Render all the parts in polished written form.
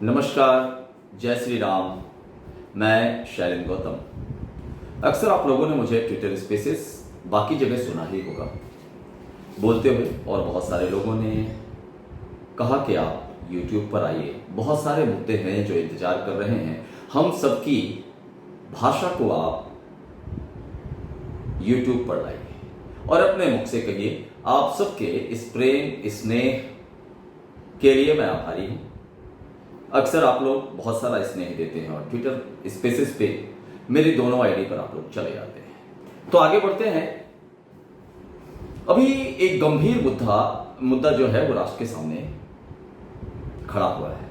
नमस्कार, जय श्री राम। मैं शैलेंद्र गौतम। अक्सर आप लोगों ने मुझे ट्विटर स्पेसेस बाकी जगह सुना ही होगा बोलते हुए, और बहुत सारे लोगों ने कहा कि आप यूट्यूब पर आइए, बहुत सारे मुद्दे हैं जो इंतजार कर रहे हैं, हम सबकी भाषा को आप यूट्यूब पर लाइए और अपने मुख से कहिए। आप सबके इस प्रेम स्नेह के लिए मैं आभारी हूं। अक्सर आप लोग बहुत सारा स्नेह देते हैं और ट्विटर स्पेसेस पे मेरी दोनों आईडी पर आप लोग चले जाते हैं। तो आगे बढ़ते हैं। अभी एक गंभीर मुद्दा जो है वो राष्ट्र के सामने खड़ा हुआ है,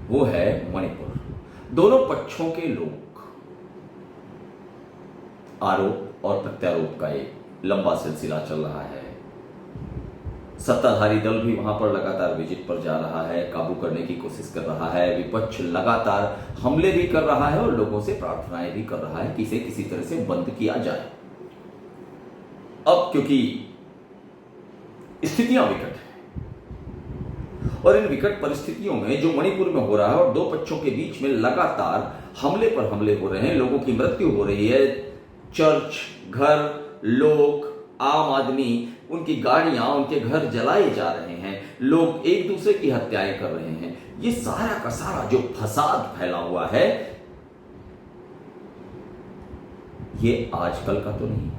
वो है मणिपुर। दोनों पक्षों के लोग आरोप और प्रत्यारोप का एक लंबा सिलसिला चल रहा है। सत्ताधारी दल भी वहां पर लगातार विजिट पर जा रहा है, काबू करने की कोशिश कर रहा है। विपक्ष लगातार हमले भी कर रहा है और लोगों से प्रार्थनाएं भी कर रहा है कि इसे किसी तरह से बंद किया जाए। अब क्योंकि स्थितियां विकट है और इन विकट परिस्थितियों में जो मणिपुर में हो रहा है और दो पक्षों के बीच में लगातार हमले पर हमले हो रहे हैं, लोगों की मृत्यु हो रही है, चर्च, घर, लोग, आम आदमी, उनकी गाड़ियां, उनके घर जलाए जा रहे हैं, लोग एक दूसरे की हत्याएं कर रहे हैं। ये सारा का सारा जो फसाद फैला हुआ है, ये आजकल का तो नहीं,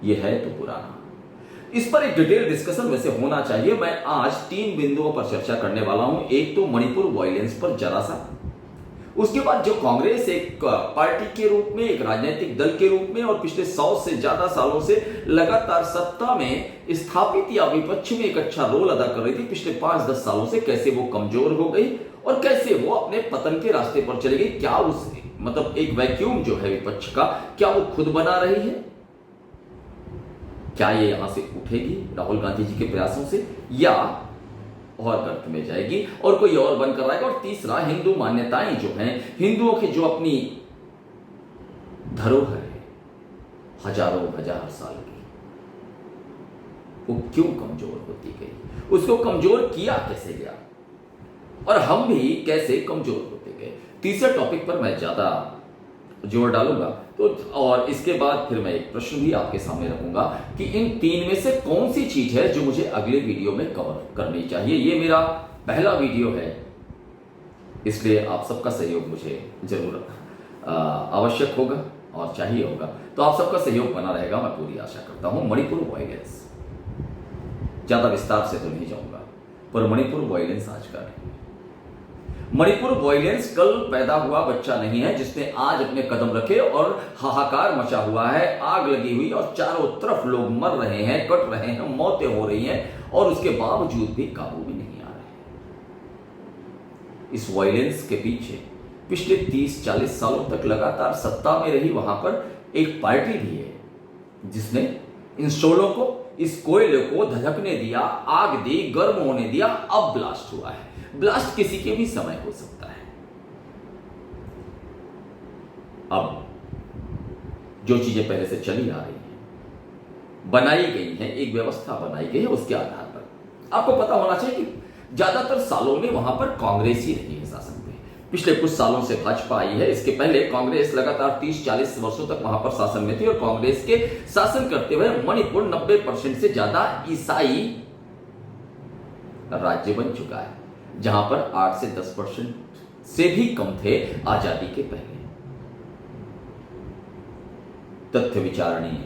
ये है तो पुराना। इस पर एक डिटेल डिस्कशन वैसे होना चाहिए। मैं आज 3 बिंदुओं पर चर्चा करने वाला हूं। एक तो मणिपुर वायलेंस पर जरा सा, उसके बाद जो कांग्रेस एक पार्टी के रूप में, एक राजनीतिक दल के रूप में और पिछले 100 से ज्यादा सालों से लगातार सत्ता में स्थापित या विपक्ष में एक अच्छा रोल अदा कर रही थी, पिछले 5-10 सालों से कैसे वो कमजोर हो गई और कैसे वो अपने पतन के रास्ते पर चली गई। क्या उस एक वैक्यूम जो है विपक्ष का, क्या वो खुद बना रही है? क्या ये यहां से उठेगी राहुल गांधी जी के प्रयासों से, या और गर्त में जाएगी और कोई और बनकर आएगा? और तीसरा, हिंदू मान्यताएं जो हैं, हिंदुओं की जो अपनी धरोहर है हजारों हजार साल की, वो क्यों कमजोर होती गई? उसको कमजोर किया कैसे गया और हम भी कैसे कमजोर होते गए? तीसरे टॉपिक पर मैं ज्यादा जोर डालूंगा तो, और इसके बाद फिर मैं एक प्रश्न भी आपके सामने रखूंगा कि इन 3 में से कौन सी चीज है जो मुझे अगले वीडियो में कवर करनी चाहिए। ये मेरा पहला वीडियो है, इसलिए आप सबका सहयोग मुझे जरूर आवश्यक होगा और चाहिए होगा। तो आप सबका सहयोग बना रहेगा, मैं पूरी आशा करता हूं। मणिपुर वायलेंस, ज्यादा विस्तार से तो नहीं जाऊंगा, पर मणिपुर वायलेंस आज का नहीं। मणिपुर वायलेंस कल पैदा हुआ बच्चा नहीं है जिसने आज अपने कदम रखे और हाहाकार मचा हुआ है, आग लगी हुई और चारों तरफ लोग मर रहे हैं, कट रहे हैं, मौतें हो रही हैं और उसके बावजूद भी काबू में नहीं आ रहे। इस वायलेंस के पीछे पिछले 30-40 सालों तक लगातार सत्ता में रही वहां पर एक पार्टी भी है जिसने इन शोलों को, इस कोयले को धधकने दिया, आग दी, गर्म होने दिया। अब ब्लास्ट हुआ है। ब्लास्ट किसी के भी समय हो सकता है। अब जो चीजें पहले से चली आ रही हैं, बनाई गई हैं, एक व्यवस्था बनाई गई है, उसके आधार पर आपको पता होना चाहिए कि ज्यादातर सालों में वहां पर कांग्रेस ही रही है शासन में। पिछले कुछ सालों से भाजपा आई है, इसके पहले कांग्रेस लगातार 30-40 वर्षों तक वहां पर शासन में थी और कांग्रेस के शासन करते हुए मणिपुर 90% से ज्यादा ईसाई राज्य बन चुका है, जहां पर 8 से 10% से भी कम थे आजादी के पहले। तथ्य विचारणीय,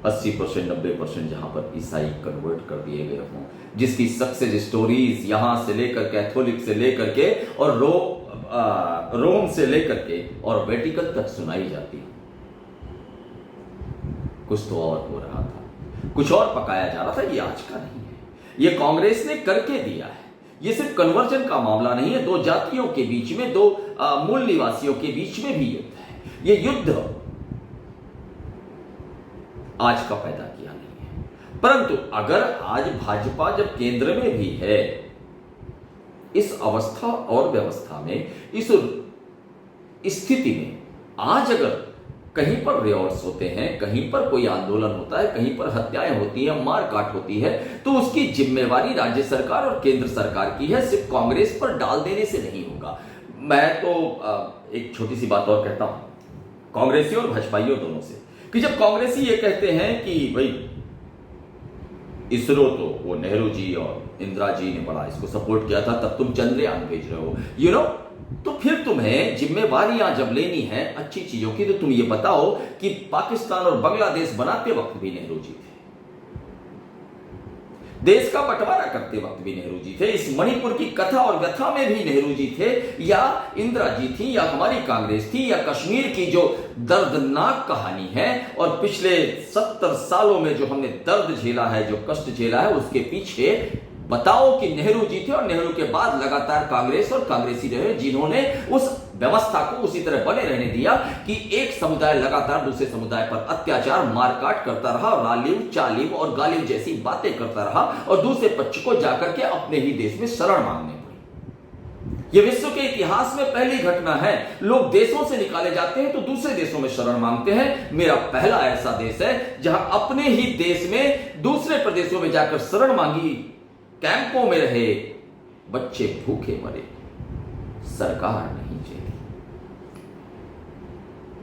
80%, 90% जहां पर ईसाई कन्वर्ट कर दिए गए हों, जिसकी सक्सेस स्टोरीज यहां से लेकर कैथोलिक से लेकर के और रोम से लेकर के और वेटिकन तक सुनाई जाती है। कुछ तो और हो रहा था, कुछ और पकाया जा रहा था। ये आज का नहीं है, ये कांग्रेस ने करके दिया है। ये सिर्फ कन्वर्जन का मामला नहीं है, दो जातियों के बीच में, दो मूल निवासियों के बीच में भी युद्ध है। ये युद्ध आज का पैदा किया नहीं है, परंतु अगर आज भाजपा जब केंद्र में भी है, इस अवस्था और व्यवस्था में, इस स्थिति में आज अगर कहीं पर रिवॉर्ड्स होते हैं, कहीं पर कोई आंदोलन होता है, कहीं पर हत्याएं होती हैं, मारकाट होती है, तो उसकी जिम्मेवारी राज्य सरकार और केंद्र सरकार की है, सिर्फ कांग्रेस पर डाल देने से नहीं होगा। मैं तो एक छोटी सी बात और कहता हूं कांग्रेसियों और भाजपाइयों दोनों से, कि जब कांग्रेसी ये कहते हैं कि भाई इसरो तो वो नेहरू जी और इंदिरा जी ने बड़ा इसको सपोर्ट किया था, तब तुम चंद्रयान भेज रहे हो, तो फिर तुम्हें जिम्मेवारियां जब लेनी है अच्छी चीजों की, तो तुम ये बताओ कि पाकिस्तान और बांग्लादेश बनाते वक्त भी नेहरू जी थे, देश का बंटवारा करते वक्त भी नेहरू जी थे, इस मणिपुर की कथा और व्यथा में भी नेहरू जी थे, या इंदिरा जी थी, या हमारी कांग्रेस थी, या कश्मीर की जो दर्दनाक कहानी है और पिछले 70 सालों में जो हमने दर्द झेला है, जो कष्ट झेला है, उसके पीछे बताओ कि नेहरू जी थे और नेहरू के बाद लगातार कांग्रेस और कांग्रेसी रहे, जिन्होंने उस व्यवस्था को उसी तरह बने रहने दिया कि एक समुदाय लगातार दूसरे समुदाय पर अत्याचार मारकाट करता रहा, रालीव चालीव और गालिव जैसी बातें करता रहा, और दूसरे पक्ष को जाकर के अपने ही देश में शरण मांगने पड़ी। यह विश्व के इतिहास में पहली घटना है। लोग देशों से निकाले जाते हैं तो दूसरे देशों में शरण मांगते हैं। मेरा पहला ऐसा देश है जहां अपने ही देश में दूसरे प्रदेशों में जाकर शरण मांगी, कैंपों में रहे, बच्चे भूखे मरे, सरकार नहीं झेली।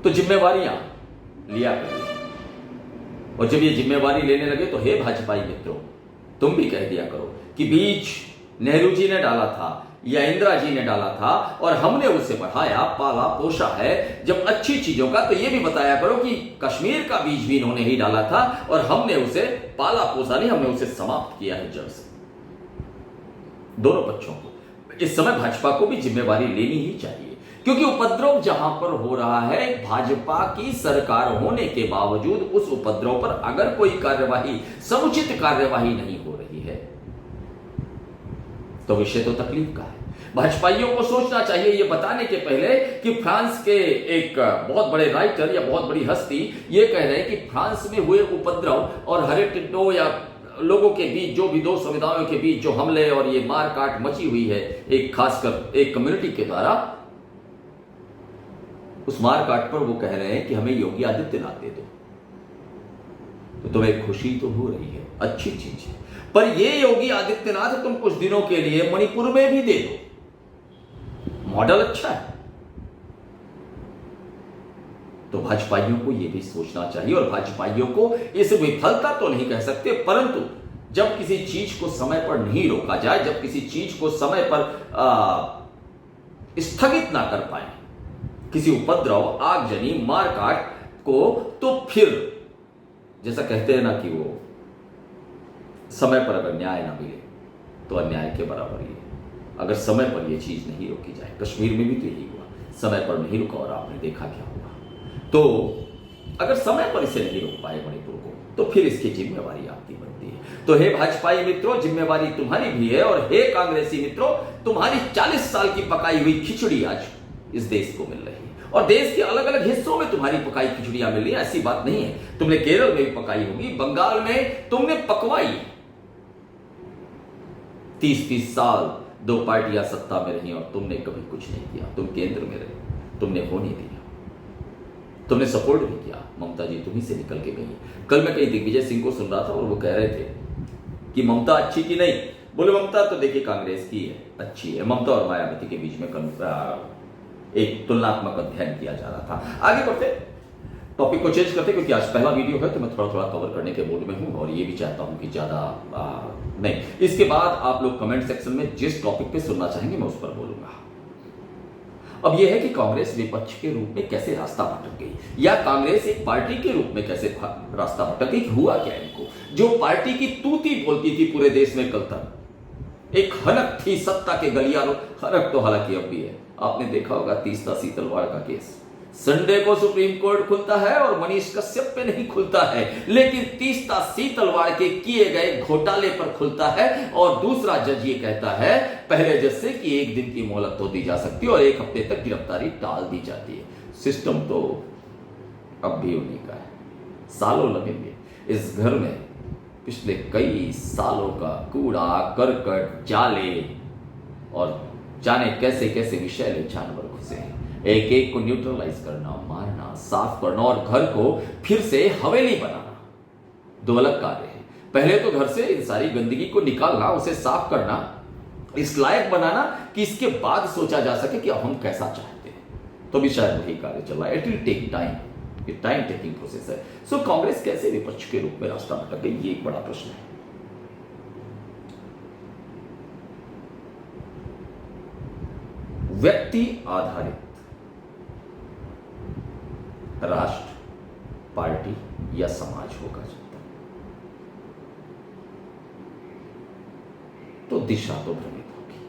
तो जिम्मेवारियां लिया करिए, और जब ये जिम्मेवारी लेने लगे तो हे भाजपाई मित्रों, तुम भी कह दिया करो कि बीज नेहरू जी ने डाला था या इंदिरा जी ने डाला था और हमने उसे बढ़ाया, पाला, पोषा है। जब अच्छी चीजों का, तो यह भी बताया करो कि कश्मीर का बीज भी इन्होंने ही डाला था और हमने उसे पाला पोसा नहीं, हमने उसे समाप्त किया है जड़ से। दोनों पक्षों को इस समय भाजपा को भी जिम्मेवारी लेनी ही चाहिए, क्योंकि उपद्रव जहां पर हो रहा है, भाजपा की सरकार होने के बावजूद उस उपद्रव पर अगर कोई कार्यवाही, समुचित कार्यवाही नहीं हो रही है, तो विषय तो तकलीफ का है। भाजपाइयों को सोचना चाहिए ये बताने के पहले कि फ्रांस के एक बहुत बड़े राइटर या बहुत बड़ी हस्ती ये कह रहे हैं कि फ्रांस में हुए उपद्रव और हरे टिड्डों या लोगों के बीच, जो भी दो समुदायों के बीच जो हमले और ये मारकाट मची हुई है, एक खासकर एक कम्युनिटी के द्वारा, उस मारकाट पर वो कह रहे हैं कि हमें योगी आदित्यनाथ दे दो। तो तुम्हें खुशी तो हो रही है, अच्छी चीज है, पर ये योगी आदित्यनाथ तुम कुछ दिनों के लिए मणिपुर में भी दे दो, मॉडल अच्छा है। तो भाजपाइयों को यह भी सोचना चाहिए, और भाजपाइयों को इस विफलता तो नहीं कह सकते, परंतु जब किसी चीज को समय पर नहीं रोका जाए, जब किसी चीज को समय पर स्थगित ना कर पाए, किसी उपद्रव, आगजनी, मारकाट को, तो फिर जैसा कहते हैं ना कि वो समय पर अगर न्याय ना मिले तो अन्याय के बराबर ही है। अगर समय पर यह चीज नहीं रोकी जाए, कश्मीर में भी तो यही हुआ, समय पर नहीं रुका और आपने देखा क्या हुआ। तो अगर समय पर इसे नहीं रोक पाए मणिपुर को, तो फिर इसकी जिम्मेवारी आपकी बनती है। तो हे भाजपाई मित्रों, जिम्मेवारी तुम्हारी भी है, और हे कांग्रेसी मित्रों, तुम्हारी 40 साल की पकाई हुई खिचड़ी आज इस देश को मिल रही है, और देश के अलग अलग हिस्सों में तुम्हारी पकाई खिचड़ियां मिल रही है। ऐसी बात नहीं है, तुमने केरल में भी पकाई होगी, बंगाल में तुमने पकवाई। 30-30 साल दो पार्टियां सत्ता में रही और तुमने कभी कुछ नहीं किया। तुम केंद्र में रहे, तुमने होने दिया, तुमने सपोर्ट भी किया। ममता जी तुम्ही से निकल के गई। कल मैं कहीं दिग्विजय सिंह को सुन रहा था और वो कह रहे थे कि ममता अच्छी की नहीं, बोले ममता तो देखिए कांग्रेस की है, अच्छी है। ममता और मायावती के बीच में एक तुलनात्मक अध्ययन किया जा रहा था। आगे बढ़ते, टॉपिक को चेंज करते, क्योंकि आज पहला वीडियो है तो मैं थोड़ा थोड़ा कवर करने के मूड में हूं, और ये भी चाहता हूं कि ज्यादा नहीं। इसके बाद आप लोग कमेंट सेक्शन में जिस टॉपिक पे सुनना चाहेंगे मैं उस पर बोलूंगा। अब यह है कि कांग्रेस विपक्ष के रूप में कैसे रास्ता भटक गई, या कांग्रेस एक पार्टी के रूप में कैसे रास्ता भटक गई। हुआ क्या इनको, जो पार्टी की तूती बोलती थी पूरे देश में कल तक, एक हनक थी सत्ता के गलियारों, हनक तो हालांकि अब भी है। आपने देखा होगा तीस्ता सीतलवाड़ का केस, संडे को सुप्रीम कोर्ट खुलता है और मनीष कश्यप पे नहीं खुलता है, लेकिन तीस्ता सीतलवाड़ के किए गए घोटाले पर खुलता है। और दूसरा जज ये कहता है पहले जज से कि 1 दिन की मोहलत तो दी जा सकती है और 1 हफ्ते तक गिरफ्तारी टाल दी जाती है। सिस्टम तो अब भी उन्हीं का है, सालों लगेंगे इस घर में। पिछले कई सालों का कूड़ा करकट, जाले और जाने कैसे कैसे विषैले जानवर घुसे हैं। एक एक को न्यूट्रलाइज करना, मारना, साफ करना और घर को फिर से हवेली बनाना दो अलग कार्य है। पहले तो घर से इन सारी गंदगी को निकालना, उसे साफ करना, इस लायक बनाना कि इसके बाद सोचा जा सके कि अब हम कैसा चाहते हैं। तो भी शायद वही कार्य चल रहा है। इट विल टेक टाइम, ये टाइम टेकिंग प्रोसेस है। सो कांग्रेस कैसे विपक्ष के रूप में रास्ता भटक गई, ये एक बड़ा प्रश्न है। व्यक्ति आधारित राष्ट्र, पार्टी या समाज होगा तो दिशा तो भ्रमित होगी।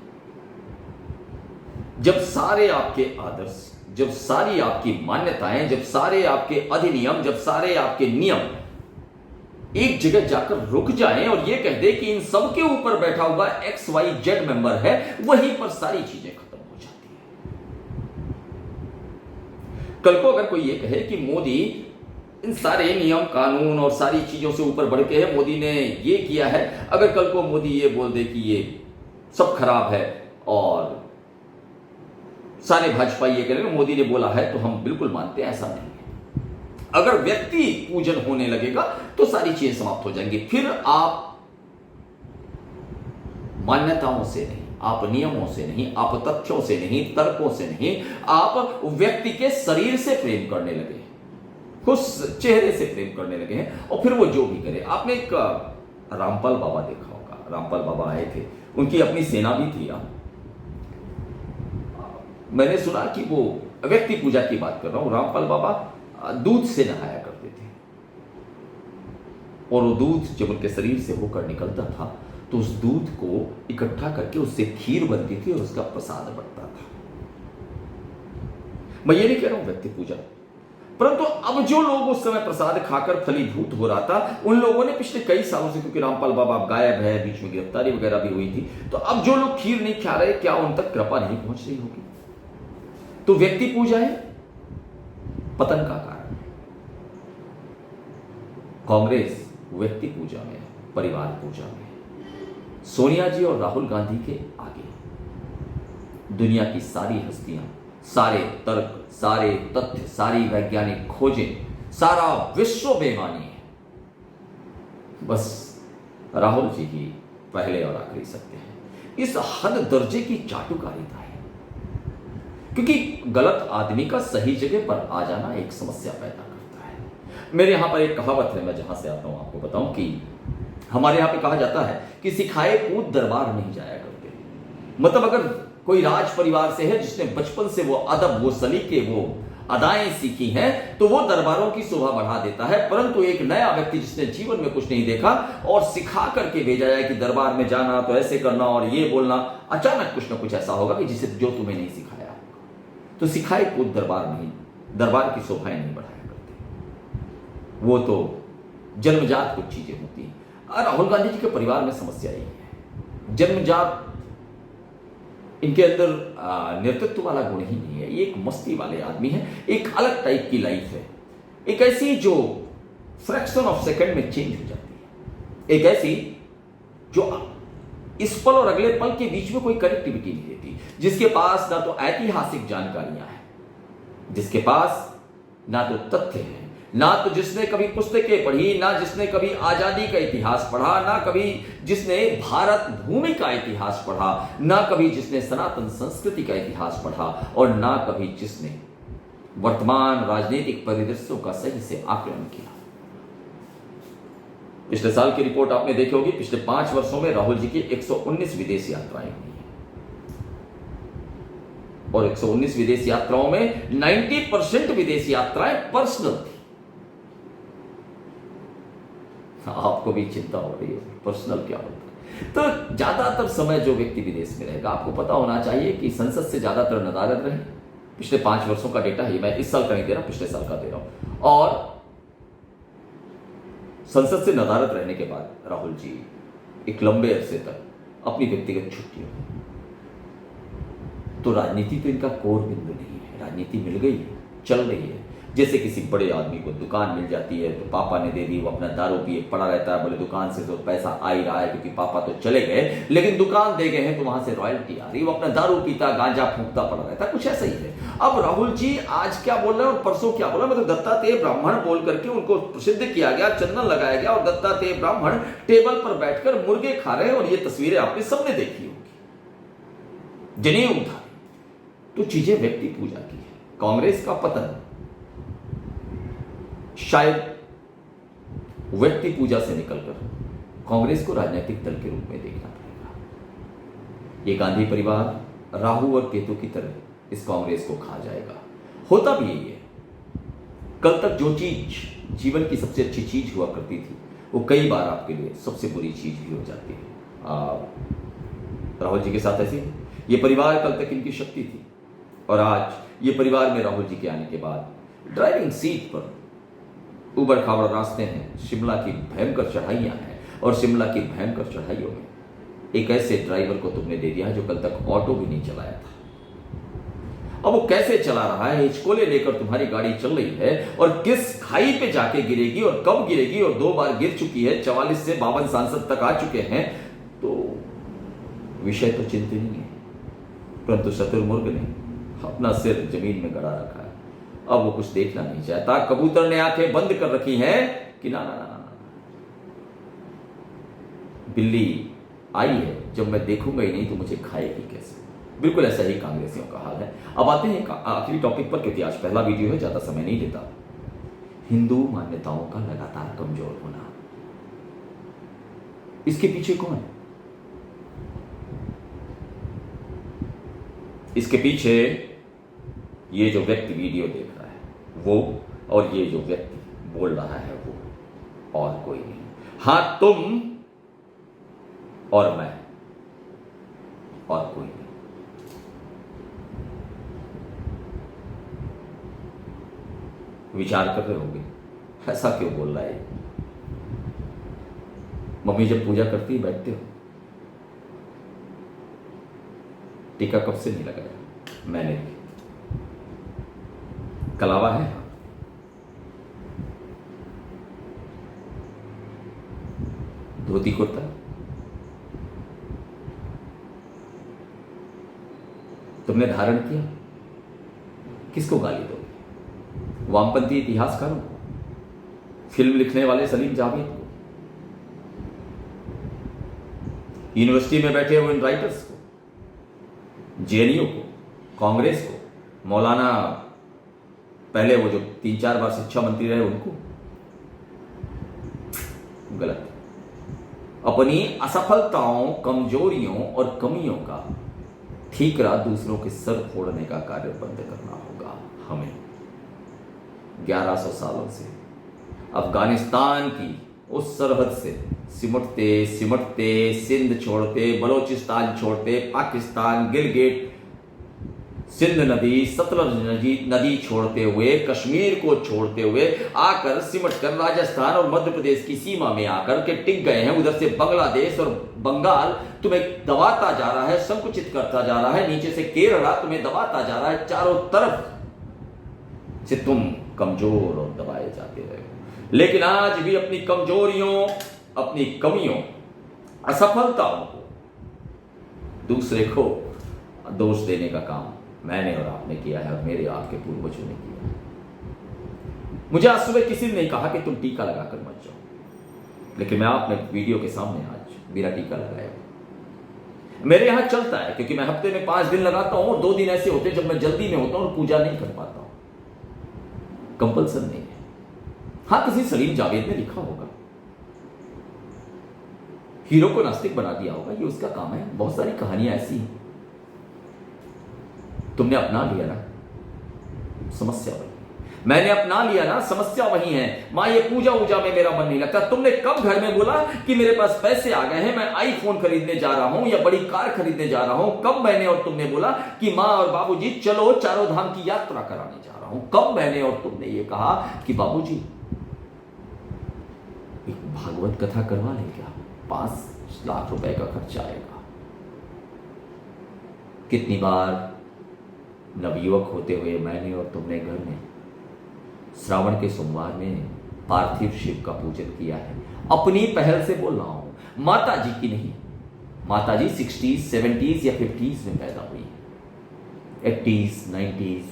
जब सारे आपके आदर्श, जब सारी आपकी मान्यताएं, जब सारे आपके अधिनियम, जब सारे आपके नियम एक जगह जाकर रुक जाएं और ये कह दे कि इन सब के ऊपर बैठा हुआ XYZ मेंबर है, वहीं पर सारी चीजें खत्म हो जाती है। कल को अगर कोई ये कहे कि मोदी इन सारे नियम कानून और सारी चीजों से ऊपर बढ़ के है, मोदी ने ये किया है, अगर कल को मोदी ये बोल दे कि ये सब खराब है और सारे भाजपा ये कह रहे हैं मोदी ने बोला है, तो हम बिल्कुल मानते हैं ऐसा नहीं है। अगर व्यक्ति पूजन होने लगेगा तो सारी चीजें समाप्त हो जाएंगी। फिर आप मान्यताओं से नहीं, आप नियमों से नहीं, आप तथ्यों से नहीं, तर्कों से नहीं, आप व्यक्ति के शरीर से प्रेम करने लगे, उस चेहरे से प्रेम करने लगे हैं और फिर वो जो भी करे। आपने एक रामपाल बाबा देखा होगा, रामपाल बाबा आए थे, उनकी अपनी सेना भी थी। मैंने सुना कि वो व्यक्ति पूजा की बात कर रहा हूं, रामपाल बाबा दूध से नहाया करते थे और वो दूध जब उनके शरीर से होकर निकलता था तो उस दूध को इकट्ठा करके उससे खीर बनती थी और उसका प्रसाद बनता था। मैं ये नहीं कह रहा हूं व्यक्ति पूजा, परंतु अब जो लोग उस समय प्रसाद खाकर फलीभूत हो रहा था, उन लोगों ने पिछले कई सालों से, क्योंकि रामपाल बाबा अब गायब है, बीच में गिरफ्तारी वगैरह भी हुई थी, तो अब जो लोग खीर नहीं खा रहे, क्या उन तक कृपा नहीं पहुंच रही होगी? तो व्यक्ति पूजा है पतन का कारण। कांग्रेस व्यक्ति पूजा में, परिवार पूजा में, सोनिया जी और राहुल गांधी के आगे दुनिया की सारी हस्तियां, सारे तर्क, सारे तथ्य, सारी वैज्ञानिक खोजें, सारा विश्व बेमानी है। बस राहुल जी ही पहले और आखिरी सत्य है। इस हद दर्जे की चाटुकारिता है, क्योंकि गलत आदमी का सही जगह पर आ जाना एक समस्या पैदा करता है। मेरे यहां पर एक कहावत है, मैं जहां से आता हूं आपको बताऊं कि हमारे यहां पे कहा जाता है कि सिखाए पूत दरबार नहीं जाया करते। मतलब अगर कोई राज परिवार से है जिसने बचपन से वो अदब, वो सलीके, वो अदाएं सीखी हैं, तो वो दरबारों की शोभा बढ़ा देता है। परंतु एक नया व्यक्ति जिसने जीवन में कुछ नहीं देखा और सिखा करके भेजा जाए कि दरबार में जाना तो ऐसे करना और ये बोलना, अचानक कुछ ना कुछ ऐसा होगा कि जिसे जो तुम्हें नहीं सिखाया। तो सिखाए पूत दरबार नहीं, दरबार की शोभाएं नहीं बढ़ाया करते। वो तो जन्मजात कुछ चीजें होती हैं। और राहुल गांधी जी के परिवार में समस्या यही है, जन्मजात इनके अंदर नेतृत्व वाला गुण ही नहीं है। ये एक मस्ती वाले आदमी है, एक अलग टाइप की लाइफ है, एक ऐसी जो फ्रैक्शन ऑफ सेकंड में चेंज हो जाती है, एक ऐसी जो इस पल और अगले पल के बीच में कोई कनेक्टिविटी नहीं रहती, जिसके पास ना तो ऐतिहासिक जानकारियां हैं, जिसके पास ना तो तथ्य है, ना तो जिसने कभी पुस्तकें पढ़ी, ना जिसने कभी आजादी का इतिहास पढ़ा, ना कभी जिसने भारत भूमि का इतिहास पढ़ा, ना कभी जिसने सनातन संस्कृति का इतिहास पढ़ा, और ना कभी जिसने वर्तमान राजनीतिक परिदृश्यों का सही से आकलन किया। पिछले साल की रिपोर्ट आपने देखी होगी, पिछले 5 वर्षों में राहुल जी की 119 विदेश यात्राएं हुई हैं और 119 विदेश यात्राओं में 90% विदेश यात्राएं पर्सनल थी। आपको भी चिंता हो रही है पर्सनल क्या होता है। तो ज्यादातर समय जो व्यक्ति विदेश में रहेगा, आपको पता होना चाहिए कि संसद से ज्यादातर नदारद रहे। पिछले 5 वर्षों का डेटा है, मैं इस साल का नहीं दे रहा, पिछले साल का दे रहा हूं। और संसद से नदारद रहने के बाद राहुल जी एक लंबे अरसे तक अपनी व्यक्तिगत छुट्टियों, तो राजनीति तो इनका कोर बिंदु नहीं है। राजनीति मिल गई है, चल रही है, जैसे किसी बड़े आदमी को दुकान मिल जाती है तो पापा ने दे दी, वो अपना दारू पिए पड़ा रहता है, बोले दुकान से तो पैसा आ ही रहा है क्योंकि पापा तो चले गए लेकिन दुकान दे गए हैं तो वहां से रॉयल्टी आ रही, वो अपना दारू पीता गांजा फूंकता पड़ा रहता है, कुछ ऐसा ही है। अब राहुल जी आज क्या बोल रहे हैं और परसों क्या बोला, मतलब दत्तात्रेय ब्राह्मण बोल करके उनको प्रसिद्ध किया गया, चंदन लगाया गया और दत्तात्रेय ब्राह्मण टेबल पर बैठकर मुर्गे खा रहे हैं और ये तस्वीरें आपने सबने देखी होगी। जनेऊ उठा तो चीजें व्यक्ति पूजा की है। कांग्रेस का पतन शायद व्यक्ति पूजा से निकलकर कांग्रेस को राजनीतिक दल के रूप में देखना पड़ेगा। ये गांधी परिवार राहु और केतु की तरह इस कांग्रेस को खा जाएगा। होता भी यही है। कल तक जो चीज जीवन की सबसे अच्छी चीज हुआ करती थी वो कई बार आपके लिए सबसे बुरी चीज भी हो जाती है। राहुल जी के साथ ऐसे ये परिवार कल तक इनकी शक्ति थी और आज ये परिवार में राहुल जी के आने के बाद ड्राइविंग सीट पर उबड़ खाबड़ रास्ते हैं, शिमला की भयंकर चढ़ाइयां हैं और शिमला की भयंकर चढ़ाइयों में एक ऐसे ड्राइवर को तुमने दे दिया जो कल तक ऑटो भी नहीं चलाया था। अब वो कैसे चला रहा है, हिचकोले लेकर तुम्हारी गाड़ी चल रही है और किस खाई पे जाके गिरेगी और कब गिरेगी और 2 बार गिर चुकी है, 44 से 52 सांसद तक आ चुके हैं, तो विषय तो चिंतनीय है। परंतु शत्रुमुर्ग ने अपना सिर जमीन में गड़ा रखा है। अब वो कुछ देखना नहीं चाहता। कबूतर ने आंखें बंद कर रखी हैं कि ना ना ना ना, बिल्ली आई है, जब मैं देखूंगा ही नहीं तो मुझे खाएगी कैसे। बिल्कुल ऐसा ही कांग्रेसियों का हाल है। अब आते हैं आखिरी टॉपिक पर, क्योंकि आज पहला वीडियो है, ज्यादा समय नहीं लेता। हिंदू मान्यताओं का लगातार कमजोर होना, इसके पीछे कौन है? इसके पीछे ये जो व्यक्ति वीडियो देख रहा है वो, और ये जो व्यक्ति बोल रहा है वो, और कोई नहीं। हां, तुम और मैं, और कोई नहीं। विचार कर रहे होंगे ऐसा क्यों बोल रहा है। मम्मी जब पूजा करती है बैठते हो, टीका कब से नहीं लगाया? मैंने भी। कलावा है, धोती कुर्ता, तुमने धारण किया, किसको गाली दोगे? वामपंथी इतिहासकारों को, फिल्म लिखने वाले सलीम जावेद को, यूनिवर्सिटी में बैठे हुए इन राइटर्स को, जेएनयू को, कांग्रेस को, मौलाना पहले वो जो 3-4 बार शिक्षा मंत्री रहे उनको? गलत। अपनी असफलताओं, कमजोरियों और कमियों का ठीकरा दूसरों के सर फोड़ने का कार्य बंद करना होगा हमें। 1100 सालों से अफगानिस्तान की उस सरहद से सिमटते सिमटते सिंध छोड़ते, बलोचिस्तान छोड़ते, पाकिस्तान, गिलगिट, सिंध नदी, सतलज नदी छोड़ते हुए, कश्मीर को छोड़ते हुए आकर सिमट कर राजस्थान और मध्य प्रदेश की सीमा में आकर के टिक गए हैं। उधर से बांग्लादेश और बंगाल तुम्हें दबाता जा रहा है, संकुचित करता जा रहा है। नीचे से केरला तुम्हें दबाता जा रहा है। चारों तरफ से तुम कमजोर और दबाए जाते रहे हो। लेकिन आज भी अपनी कमजोरियों, अपनी कमियों, असफलताओं को दूसरे को दोष देने का काम मैंने और आपने किया है और मेरे आपके पूर्वजों ने किया है। मुझे आज सुबह किसी ने नहीं कहा कि तुम टीका लगाकर मत जाओ, लेकिन मैं आपने वीडियो के सामने आज बिना टीका लगाया, मेरे यहां चलता है क्योंकि मैं हफ्ते में 5 दिन लगाता हूं। 2 दिन ऐसे होते हैं जब मैं जल्दी में होता हूं और पूजा नहीं कर पाता हूं। कंपल्सन नहीं है। हां, किसी सलीम जावेद ने लिखा होगा, हीरो को नास्तिक बना दिया होगा, ये उसका काम है। बहुत सारी कहानियां ऐसी हैं। तुमने अपना लिया ना, समस्या वही। मैंने अपना लिया ना, समस्या वही है। मां, ये पूजा वूजा में मेरा मन नहीं लगता। तुमने कब घर में बोला कि मेरे पास पैसे आ गए हैं, मैं आईफोन खरीदने जा रहा हूं या बड़ी कार खरीदने जा रहा हूं? कब मैंने और तुमने बोला कि मां और बाबूजी चलो चारों धाम की यात्रा कराने जा रहा हूं? कब मैंने और तुमने ये कहा कि बाबूजी एक भागवत कथा करवा ले क्या, 5 लाख रुपए का खर्चा आएगा? कितनी बार नवयुवक होते हुए मैंने और तुमने घर में श्रावण के सोमवार में पार्थिव शिव का पूजन किया है। अपनी पहल से बोल रहा हूं, माता जी की नहीं। माता जी 60s, 70s या 50s में पैदा हुई, 80s, 90s,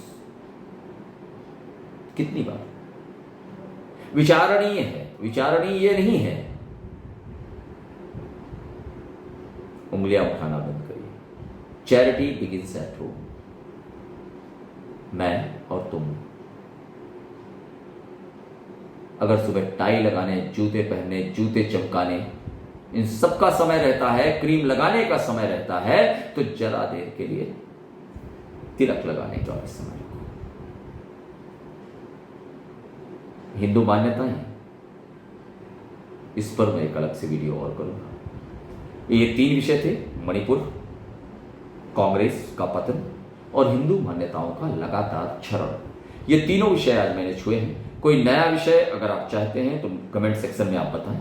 कितनी बार। विचारणीय है, विचारणीय ये नहीं है। उंगलियां उठाना बंद करिए। Charity begins at home. मैं और तुम अगर सुबह टाई लगाने, जूते पहनने, जूते चमकाने, इन सब का समय रहता है, क्रीम लगाने का समय रहता है, तो जरा देर के लिए तिलक लगाने का भी समय रखो। हिंदू मान्यताएं, इस पर मैं एक अलग से वीडियो और करूंगा। ये 3 विषय थे, मणिपुर, कांग्रेस का पतन और हिंदू मान्यताओं का लगातार क्षरण। ये तीनों विषय आज मैंने छुए हैं। कोई नया विषय अगर आप चाहते हैं तो कमेंट सेक्शन में आप बताएं।